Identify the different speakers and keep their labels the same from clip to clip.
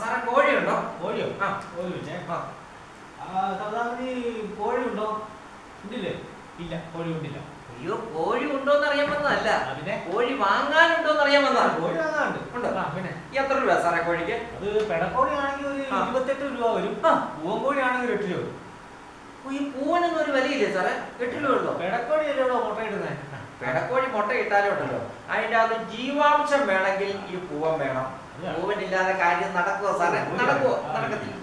Speaker 1: സാറേ കോഴിയുണ്ടോ?
Speaker 2: കോഴിയോ? കോഴി വെച്ചേ. സാധാരണ കോഴിയുണ്ടോ? ഉണ്ടില്ലേ? ഇല്ല, കോഴി ഉണ്ടില്ല.
Speaker 1: അയ്യോ, കോഴി ഉണ്ടോന്ന് അറിയാൻ വന്നതല്ല, അതിനെ കോഴി വാങ്ങാനുണ്ടോന്ന് അറിയാൻ വന്നതാണ്.
Speaker 2: കോഴി വാങ്ങാനുണ്ട്.
Speaker 1: ഉണ്ടോ? പിന്നെ എത്ര രൂപ സാറേ കോഴിക്ക്?
Speaker 2: അത് പെടക്കോഴി ആണെങ്കിൽ ഒരു 28 രൂപ വരും. പൂവൻ കോഴി ആണെങ്കിൽ 8 രൂപ വരും.
Speaker 1: ഈ പൂവനൊന്നും ഒരു വിലയില്ലേ സാറേ? 8 രൂപ ഉള്ളോ?
Speaker 2: പെടക്കോഴി അല്ലേ മുട്ട ഇടുന്നത്?
Speaker 1: പെടക്കോഴി മുട്ട ഇട്ടാലും ഉണ്ടല്ലോ, അതിന്റെ അത് ജീവാംശം വേണമെങ്കിൽ ഈ പൂവൻ വേണം. പൂവനില്ലാതെ കാര്യം നടക്കുവോ സാറേ? നടക്കുവോ? നടക്കത്തില്ല.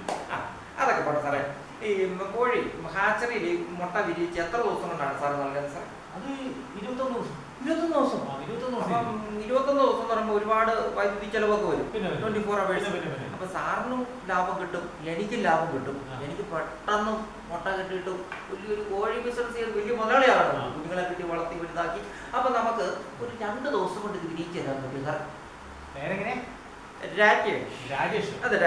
Speaker 1: അതൊക്കെ പോട്ടെ സാറേ. ഈ കോഴി ഹാച്ചറിയിൽ മുട്ട വിരിയിച്ച് എത്ര ദിവസം കൊണ്ടാണ് സാറ് നൽകുന്നത് സാർ?
Speaker 2: അത് 21 ദിവസം.
Speaker 1: 21 ദിവസം? 21 ദിവസം എന്ന് പറയുമ്പോൾ ഒരുപാട് വൈദ്യുതി ചെലവൊക്കെ വരും. 24 hours. അപ്പൊ സാറിനും ലാഭം കിട്ടും, എനിക്കും ലാഭം കിട്ടും. എനിക്ക് പെട്ടെന്ന് മുട്ട കിട്ടിയിട്ടും വലിയൊരു കോഴി ബിസിനസ് ചെയ്ത് വലിയ മുതലാളിയാണ്. കുഞ്ഞുങ്ങളെ കിട്ടി വളർത്തി വലുതാക്കി. അപ്പൊ നമുക്ക് ഒരു 2 ദിവസം കൊണ്ട് ഇത് വിരിയിച്ച് തരാൻ പറ്റും സാർ.
Speaker 2: പേരെങ്ങനെ?
Speaker 1: രാജേഷ്. അതെ,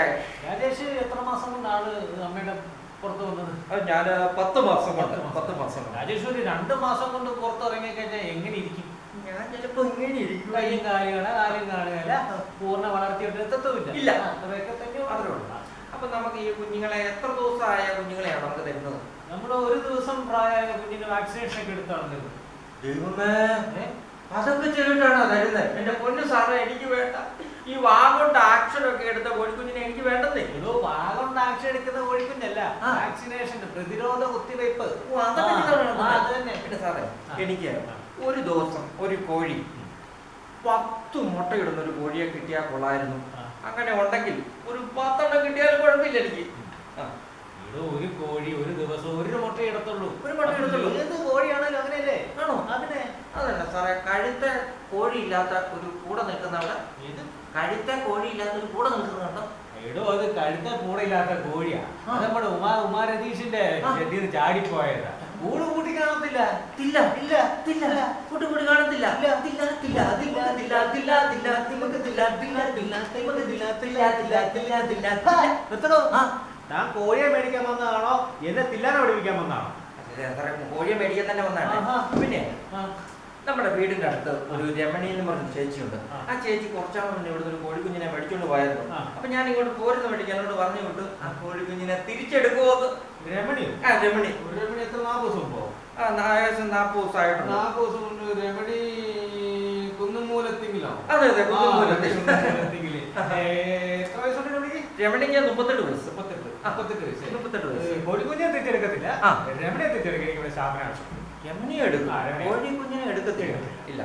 Speaker 2: രാജേഷ് എത്ര മാസം കൊണ്ടാണ് അമ്മയുടെ പുറത്ത് വന്നത്?
Speaker 1: ഞാൻ 10 മാസം കൊണ്ട്. 10 മാസം.
Speaker 2: രാജേഷ് ഒരു 2 മാസം കൊണ്ട് പുറത്തിറങ്ങി കഴിഞ്ഞാൽ എങ്ങനെ ഇരിക്കും?
Speaker 1: ഞാൻ ചിലപ്പോ ഇങ്ങനെ ഇരിക്കും.
Speaker 2: കയ്യും കാലും കാണുകയല്ല, പൂർണ്ണ വളർത്തിയെടുത്തതുമില്ല.
Speaker 1: ഇല്ല,
Speaker 2: അതൊക്കെ തന്നെ
Speaker 1: മാത്രമേ ഉള്ളൂ. അപ്പൊ നമുക്ക് ഈ കുഞ്ഞുങ്ങളെ എത്ര ദിവസമായ കുഞ്ഞുങ്ങളെയാണ് നമുക്ക് തരുന്നത്?
Speaker 2: നമ്മൾ 1 ദിവസം പ്രായമായ കുഞ്ഞിന് വാക്സിനേഷൻ ഒക്കെ എടുത്താണ് തരുന്നത്.
Speaker 1: ദൈവമേ, അതൊക്കെ ചെയ്തിട്ടാണോ തരുന്നത്? എന്റെ പൊന്നു സാറേ, എനിക്ക് വേണ്ട. ഈ വാഗോണ്ട് ആക്ഷൻ ഒക്കെ എടുത്ത കോഴിക്കുഞ്ഞിനെ എനിക്ക് വേണ്ടതേ.
Speaker 2: വാഗോണ്ട് ആക്ഷൻ എടുക്കുന്ന കോഴിക്കുഞ്ഞല്ല, വാക്സിനേഷൻ, പ്രതിരോധ കുത്തിവയ്പ്.
Speaker 1: പിന്നെ സാറേ, എനിക്ക് ഒരു ദിവസം ഒരു കോഴി 10 മുട്ടയിടുന്ന ഒരു കോഴിയെ കിട്ടിയാൽ കൊള്ളായിരുന്നു. അങ്ങനെ ഉണ്ടെങ്കിൽ ഒരു 10 എണ്ണം കിട്ടിയാലും കുഴപ്പമില്ല എനിക്ക്.
Speaker 2: ഒരു കോഴി ഒരു ദിവസം 1 മുട്ട ഇടത്തുള്ളൂ.
Speaker 1: ഏത് കോഴിയാണല്ലോ അങ്ങനെയല്ലേ? ആണോ? അതല്ല സാറേ, കഴുത്ത കോഴി ഇല്ലാത്ത ഒരു കൂടെ നിൽക്കുന്നവിടെ. കഴുത്ത കോഴി ഇല്ലാത്ത ഒരു കൂടെ നിൽക്കുന്നുണ്ടോ?
Speaker 2: അത് കഴുത്ത കൂടെ ഇല്ലാത്ത കോഴിയാ. നമ്മുടെ ഉമാരതീഷിന്റെ ഷെഡിന്ന് ചാടിപ്പോയതാ. കൂട്ടി കാണത്തില്ല.
Speaker 1: കൂട്ടി കാണത്തില്ല.
Speaker 2: താൻ കോഴിയെ മേടിക്കാൻ വന്നതാണോ എന്നെ തില്ലാനെ പഠിപ്പിക്കാൻ വന്നതാണോ?
Speaker 1: കോഴിയെ മേടിക്കാൻ തന്നെ വന്നതാണ്. പിന്നെ നമ്മുടെ വീടിന്റെ അടുത്ത് ഒരു രമണി എന്ന് പറഞ്ഞ ചേച്ചിയുണ്ട്. ആ ചേച്ചി കുറച്ചാൾ മുന്നേ ഇവിടുന്ന് ഒരു കോഴിക്കുഞ്ഞിനെ മേടിച്ചോണ്ട് പോയായിരുന്നു. അപ്പൊ ഞാൻ ഇങ്ങോട്ട് പോരുന്ന മേടിക്ക് എന്നോട് പറഞ്ഞു വിട്ടു ആ കോഴിക്കുഞ്ഞിനെ തിരിച്ചെടുക്കുമോ?
Speaker 2: രമണി എത്ര 40 ദിവസം പോകും?
Speaker 1: ഏകദേശം 40 ദിവസമായിട്ടുണ്ട്.
Speaker 2: 40 ദിവസം കൊണ്ട് രമണി കുന്നുമൂലത്തിങ്കിലോ?
Speaker 1: അതെ, കുന്നുമൂലത്തിങ്കില്.
Speaker 2: എത്ര വയസ്സുണ്ട് രമണിക്ക്?
Speaker 1: രമണിക്ക് 38 വയസ്സ്.
Speaker 2: 38 വയസ്സ്.
Speaker 1: കോഴിക്കുഞ്ഞിനെ
Speaker 2: തിരിച്ചെടുക്കത്തില്ല, രമണിയെ തിരിച്ചെടുക്കാൻ സ്ഥാപനം.
Speaker 1: രമണിയെ എടുക്കും, കോഴിക്കുഞ്ഞിനെ എടുക്കത്തില്ല. ഇല്ല.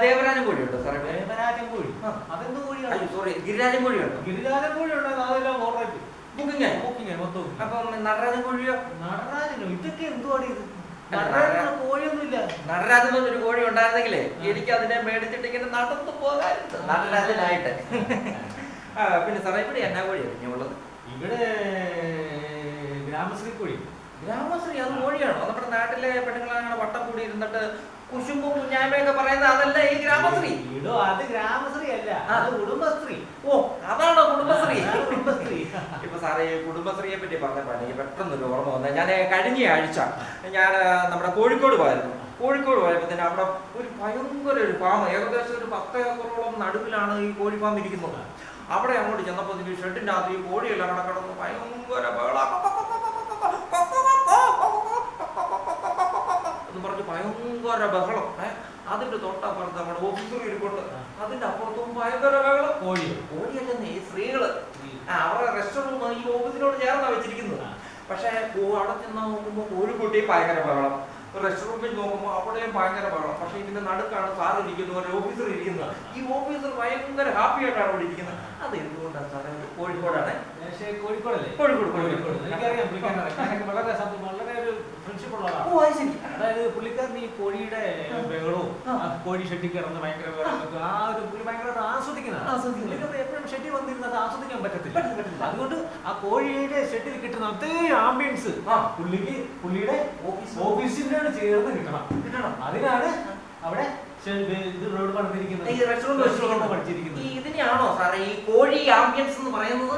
Speaker 1: ദേവരാജൻ കോഴിയുണ്ടോ സാറേ?
Speaker 2: ദേവരാജൻ കോഴി? അതെന്ത് കോഴിയാണ്?
Speaker 1: സോറി, ഗിരിരാജൻ കോഴിയുണ്ടോ?
Speaker 2: ഗിരിരാജൻ കോഴിയുണ്ടോ? അതെല്ലാം ഓർഡർ
Speaker 1: ബുക്കിംഗ് മൊത്തം. അപ്പം നടരാജൻ കോഴിയോ?
Speaker 2: നടരാജനോ? ഇതൊക്കെ എന്തുവാണ് ഇത്? കോഴിയൊന്നുമില്ല.
Speaker 1: നടരാജൻ എന്നൊരു കോഴി ഉണ്ടായിരുന്നെങ്കിലേ എനിക്ക് അതിനെ മേടിച്ചിട്ട് ഇങ്ങനെ നടന്നു പോകാറുണ്ട് നടരാജനായിട്ട്. പിന്നെ സാറേ, ഇവിടെ എന്നാ കോഴിയാണ് ഉള്ളത്?
Speaker 2: ഇവിടെ ഗ്രാമശ്രീ കോഴി.
Speaker 1: ഗ്രാമശ്രീ അത് കോഴിയാണോ? നമ്മുടെ നാട്ടിലെ പെണ്ണുങ്ങളാണ് വട്ടം കൂടി ഇരുന്നിട്ട് കുശുമ്പും കുഞ്ഞായ്മയൊക്കെ പറയുന്ന അതല്ല ഈ ഗ്രാമശ്രീ.
Speaker 2: അത് ഗ്രാമശ്രീ അല്ല, അത് കുടുംബശ്രീ.
Speaker 1: ഓ, അതാണോ കുടുംബശ്രീ? ഇപ്പൊ സാറേ, ഈ കുടുംബശ്രീയെ പറ്റി പറഞ്ഞപ്പോഴാണ് എനിക്ക് പെട്ടെന്നൊരു ഓർമ്മ വന്നത്. ഞാൻ കഴിഞ്ഞ ആഴ്ച ഞാൻ നമ്മുടെ കോഴിക്കോട് പോയപ്പോൾ തന്നെ അവിടെ ഒരു ഭയങ്കര ഒരു ഫാം, ഏകദേശം ഒരു 10 ഏക്കറോളം നടുവിലാണ് ഈ കോഴി ഫാം ഇരിക്കുന്നത്. അവിടെ അങ്ങോട്ട് ചെന്നപ്പോൾ ഷെഡിൻ്റെ അകത്ത് ഈ കോഴിയെല്ലാം കിടന്ന് ഭയങ്കര എന്ന് പറഞ്ഞ് ഭയങ്കര ബഹളം. അതിന്റെ തൊട്ടപ്പുറത്ത് നമ്മുടെ ഓഫീസർ ഇരിപ്പുണ്ട്, അതിന്റെ അപ്പുറത്തും ഭയങ്കര ബഹളം. കോഴിയല്ലെന്നേ, ഈ സ്ത്രീകള് അവരുടെ റെസ്റ്റോറന്റ് ഈ ഓഫീസിനോട് ചേർന്നാ വെച്ചിരിക്കുന്നത്. പക്ഷെ അവിടെ ചെന്ന് നോക്കുമ്പോൾ കോഴിക്കുട്ടി ഭയങ്കര ബഹളം, റെസ്റ്റോറന്റിൽ നോക്കുമ്പോൾ അവിടെയും ഭയങ്കര ബഹളം. പക്ഷെ ഇതിന്റെ നടുക്കാണ് സാർ ഇരിക്കുന്നത്, ഒരു ഓഫീസർ ഇരിക്കുന്നത്. ഈ ഓഫീസർ ഭയങ്കര ഹാപ്പി ആയിട്ടാണ് അവിടെ ഇരിക്കുന്നത്. അത് എന്തുകൊണ്ടാണ് സാറേ? കോഴിക്കോടാണ്.
Speaker 2: കോഴിക്കോടല്ലേ?
Speaker 1: കോഴിക്കോട്.
Speaker 2: എനിക്കറിയാം, വളരെ ഒരു ഫ്രണ്ട്ഷിപ്പ് ഉള്ളതാണ്. അതായത് പുള്ളിക്കാരൻ ഈ കോഴിയുടെ ബഹളവും കോഴി ഷെഡിൽ കിടന്ന് ഭയങ്കര ആ ഒരു പുള്ളി ഭയങ്കര ആസ്വദിക്കുന്നതാണ്. എപ്പോഴും ഷെഡിൽ വന്നിരുന്നത് ആസ്വദിക്കാൻ പറ്റത്തില്ല. അതുകൊണ്ട് ആ കോഴിയുടെ ഷെഡിൽ കിട്ടുന്ന അതേ ആംബിയൻസ് പുള്ളിയുടെ ഓഫീസിന്റെ ചേർന്ന് കിട്ടണം. അതിനാണ് അവിടെ റോഡ് പണിതിരിക്കുന്നത്.
Speaker 1: ഇതിനെയാണോ സാറേ ഈ കോഴി ആംബിയൻസ് എന്ന് പറയുന്നത്?